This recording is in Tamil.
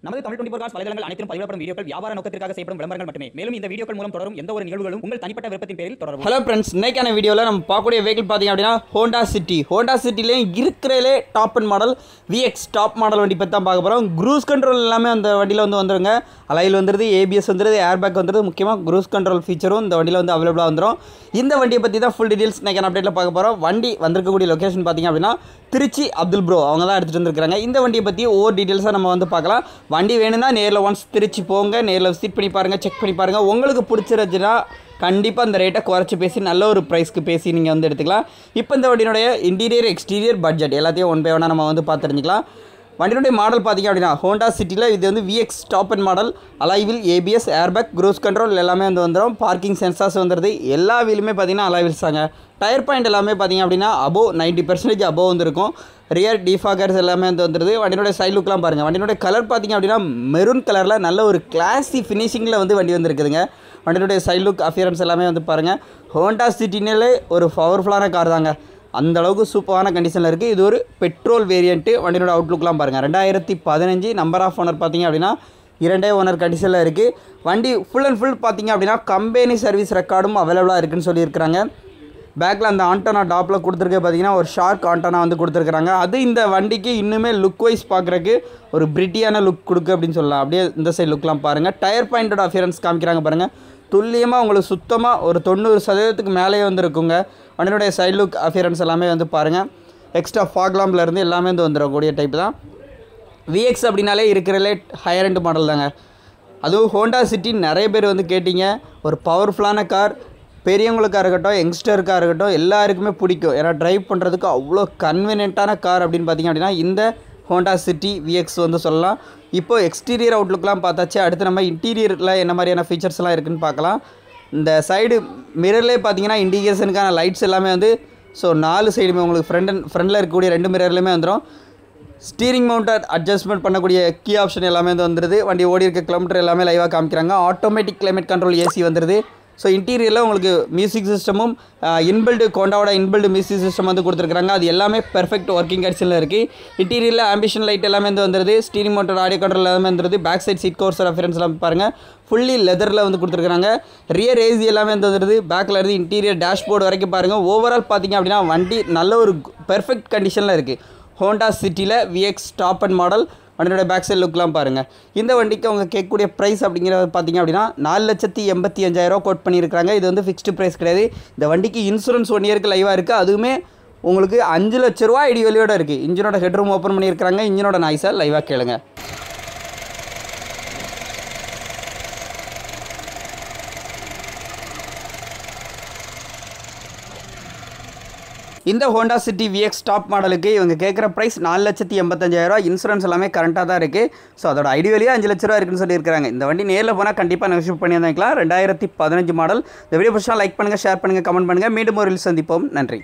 நமது தமிழ் 24 காஸ் வலைதளங்கள் அனைத்தும் பதிவிடப்படும் வீடியோக்கள் வியாபார நோக்கத்திற்காக செய்யப்படும் விளம்பரங்கள் மட்டுமே. மேலும் இந்த வீடியோக்கள் மூலம் தொடரும் எந்த ஒரு நிகழ்வுகளும் உங்கள் தனிப்பட்ட விருப்பத்தின் பேரில் தொடரும். ஹலோ ஃப்ரெண்ட்ஸ், இன்னைக்கான வீடியோவில் நம்ம பார்க்கக்கூடிய வெஹிக்கிள் பார்த்தீங்க அப்படின்னா ஹோண்டா சிட்டிலேயும் இருக்கிறதுலே top and model VX top model வண்டி பற்றி தான் பார்க்க போகிறோம். க்ரூஸ் கண்ட்ரோல் எல்லாமே அந்த வண்டியில் வந்துருங்க. அலையில் வந்துருது, ABS வந்துருது, ஏர்பேக் வந்துருது. முக்கியமாக க்ரூஸ் கண்ட்ரோல் ஃபீச்சரும் இந்த வண்டியில் அவைலபிளாக வந்துடும். இந்த வண்டியை பற்றி தான் ஃபுல் டீடைல்ஸ் இன்னைக்கான அப்டேட்டில் பார்க்க போகிறோம். வண்டி வந்திருக்கக்கூடிய லொக்கேஷன் பார்த்தீங்க அப்படின்னா திருச்சி அப்துல் ப்ரோ அவங்க தான் எடுத்துகிட்டு வந்துருக்காங்க. இந்த வண்டியை பற்றி ஒவ்வொரு டீட்டெயில்ஸாக நம்ம பார்க்கலாம். வண்டி வேணும்னா நேரில் ஒன்ஸ் திருச்சி போங்க, நேரில் விசிட் பண்ணி பாருங்கள், செக் பண்ணி பாருங்கள். உங்களுக்கு பிடிச்சிருச்சுன்னா கண்டிப்பாக அந்த ரேட்டை குறைச்சி பேசி நல்ல ஒரு ப்ரைஸ்க்கு பேசி நீங்கள் எடுத்துக்கலாம். இப்போ இந்த வண்டியினுடைய இன்டீரியர் எக்ஸ்டீரியர் பட்ஜெட் எல்லாத்தையும் ஒன் பை ஒன்னாக நம்ம பார்த்துருந்துக்கலாம். வண்டியினுடைய மாடல் பார்த்திங்க அப்படின்னா ஹோண்டா சிட்டியில் இது VX டாப் அண்ட் மாடல். அலாய்வில் ABS, ஏர்பேக், க்ரூஸ் கண்ட்ரோல் எல்லாமே வந்துடும். பார்க்கிங் சென்சார்ஸ் வந்துடுது. எல்லா வீலுமே பார்த்திங்கன்னா அலாய்வில்ஸ் தாங்க. டயர் பாயிண்ட் எல்லாமே பார்த்திங்க அப்படின்னா அபோவ் 90% அபோவ் வந்துருக்கும். ரியர் டிஃபாகர்ஸ் எல்லாமே வந்துடுது. வண்டியினுடைய சைட் லுக்லாம் பாருங்கள். வண்டியினுடைய கலர் பார்த்திங்க அப்படின்னா மெரூன் கலரில் நல்ல ஒரு கிளாசி ஃபினிஷிங்கில் வண்டி வந்துருக்குதுங்க. வண்டியினுடைய சைட் லுக் அஃபியரன்ஸ் எல்லாமே பாருங்கள். ஹோண்டா சிட்டினாலே ஒரு பவர்ஃபுல்லான கார் தாங்க. அந்தளவுக்கு சூப்பரான கண்டிஷனில் இருக்குது. இது ஒரு பெட்ரோல் வேரியண்ட்டு. வண்டியோட அவுட்லுக்லாம் பாருங்கள். 2015 நம்பர் ஆஃப் ஓனர் பார்த்திங்க அப்படின்னா 2 ஓனர் கண்டிஷனில் இருக்குது. வண்டி ஃபுல் அண்ட் ஃபுல் பார்த்திங்க அப்படின்னா கம்பெனி சர்வீஸ் ரெக்கார்டும் அவைலபிளாக இருக்குதுன்னு சொல்லியிருக்கிறாங்க. பேக்கில் அந்த ஆண்டனா டாப்பில் கொடுத்துருக்க பார்த்திங்கன்னா ஒரு ஷார்க் ஆண்டனா கொடுத்துருக்குறாங்க. அது இந்த வண்டிக்கு இன்னுமே லுக் வைஸ் பார்க்குறக்கு ஒரு பிரிட்டியான லுக் கொடுக்கு அப்படின்னு சொல்லலாம். அப்படியே இந்த சைடு லுக்லாம் பாருங்கள். டயர் பாயிண்டோட அஃபியரன்ஸ் காமிக்கிறாங்க பாருங்கள். துல்லியமாக உங்களுக்கு சுத்தமாக ஒரு 90% மேலேயே இருக்குங்க. வண்டியினுடைய சைட் லுக் அஃபியரன்ஸ் எல்லாமே பாருங்கள். எக்ஸ்ட்ரா ஃபாக்லாம்ப்லேருந்து எல்லாமே வந்துடக்கூடிய டைப் தான். VX அப்படின்னாலே இருக்கிறதுலே ஹையர் எண்ட் மாடல் தாங்க. அதுவும் ஹோண்டா சிட்டி நிறைய பேர் கேட்டிங்க. ஒரு பவர்ஃபுல்லான கார், பெரியவங்களுக்காக இருக்கட்டும், யங்ஸ்டருக்காக இருக்கட்டும், எல்லாருக்குமே பிடிக்கும். ஏன்னா ட்ரைவ் பண்ணுறதுக்கு அவ்வளோ கன்வீனியன்ட்டான கார் அப்படின்னு பார்த்திங்க அப்படின்னா இந்த ஹோண்டா சிட்டி VX சொல்லலாம். இப்போது எக்ஸ்டீரியர் அவுட்லுக்லாம் பார்த்தாச்சு. அடுத்து நம்ம இன்டீரியரில் என்ன மாதிரியான ஃபீச்சர்ஸ்லாம் இருக்குதுன்னு பார்க்கலாம். இந்த சைடு மிரர்லேயே பார்த்தீங்கன்னா இண்டிகேஷனுக்கான லைட்ஸ் எல்லாமே ஸோ 4 சைடுமே உங்களுக்கு ஃப்ரண்டில் இருக்கக்கூடிய 2 மிரர்லையுமே வந்துடும். ஸ்டீரிங் மவுண்டட் அட்ஜஸ்ட்மெண்ட் பண்ணக்கூடிய கீ ஆப்ஷன் எல்லாமே வந்துடுது. வண்டி ஓடி இருக்க கிலோமீட்டர் எல்லாமே லைவாக காமிக்கிறாங்க. ஆட்டோமேட்டிக் கிளைமேட் கண்ட்ரோல் AC வந்துடுது. ஸோ இன்டீரியரில் உங்களுக்கு மியூசிக் சிஸ்டமும் இன்பில்டு ஹோண்டாவோட இன்பில்டு மியூசிக் சிஸ்டம் கொடுத்துருக்காங்க. அது எல்லாமே பெர்ஃபெக்ட் ஒர்க்கிங் கண்டிஷனில் இருக்குது. இன்டீரியரில் ஆம்பிஷன் லைட் எல்லாமே வந்துடுது. ஸ்டீரிங் மோட்டர் ஆடியோ கண்ட்ரோல் எல்லாமே வந்துடுது. Back side seat covers reference எல்லாம் பாருங்கள். ஃபுல்லி லெதரில் கொடுத்துருக்காங்க. ரியர் AC எல்லாமே வந்துடுது. பேக்கில் இருந்து இன்டீரியர் டேஷ்போர்டு வரைக்கும் பாருங்கள். ஓவரால் பார்த்திங்க அப்படின்னா வண்டி நல்ல ஒரு பெர்ஃபெக்ட் கண்டிஷனில் இருக்குது. ஹோண்டா சிட்டியில் VX டாப் அண்ட் மாடல். வண்டியோட பேக் சைட் லுக்லாம் பாருங்கள். இந்த வண்டிக்கு அவங்க கேட்கக்கூடிய ப்ரைஸ் அப்படிங்கிறது பார்த்திங்க அப்படின்னா 4,85,000 கோட் பண்ணியிருக்காங்க. இது ஃபிக்ஸ்டு ப்ரைஸ் கிடையாது. இந்த வண்டிக்கு இன்சூரன்ஸ் 1 இயருக்கு லைவாக இருக்குது. அதுவுமே உங்களுக்கு 5 லட்ச ரூபா ஐடியோலியோடு இருக்குது. இன்ஜினோட ஹெட்ரூம் ஓப்பன் பண்ணியிருக்காங்க. இன்ஜினோட நாய்ஸை லைவாக கேளுங்க. இந்த ஹோண்டா சிட்டி VX டாப் மாடலுக்கு இவங்க கேட்குற ப்ரைஸ் 4,85,000. இன்சூரன்ஸ் எல்லாமே கரண்ட்டாக தான் இருக்குது. ஸோ அதோட ஐடியலியாக 5 லட்ச ரூபா இருக்குன்னு சொல்லியிருக்காங்க. இந்த வண்டி நேரில் போனால் கண்டிப்பாக நெகோஷியேட் பண்ணி வந்துக்கலாம். 2015 மாடல். இந்த வீடியோ பிடிச்சா லைக் பண்ணுங்கள், ஷேர் பண்ணுங்கள், கமெண்ட் பண்ணுங்கள். மீண்டும் ஒரு சந்திப்போம். நன்றி.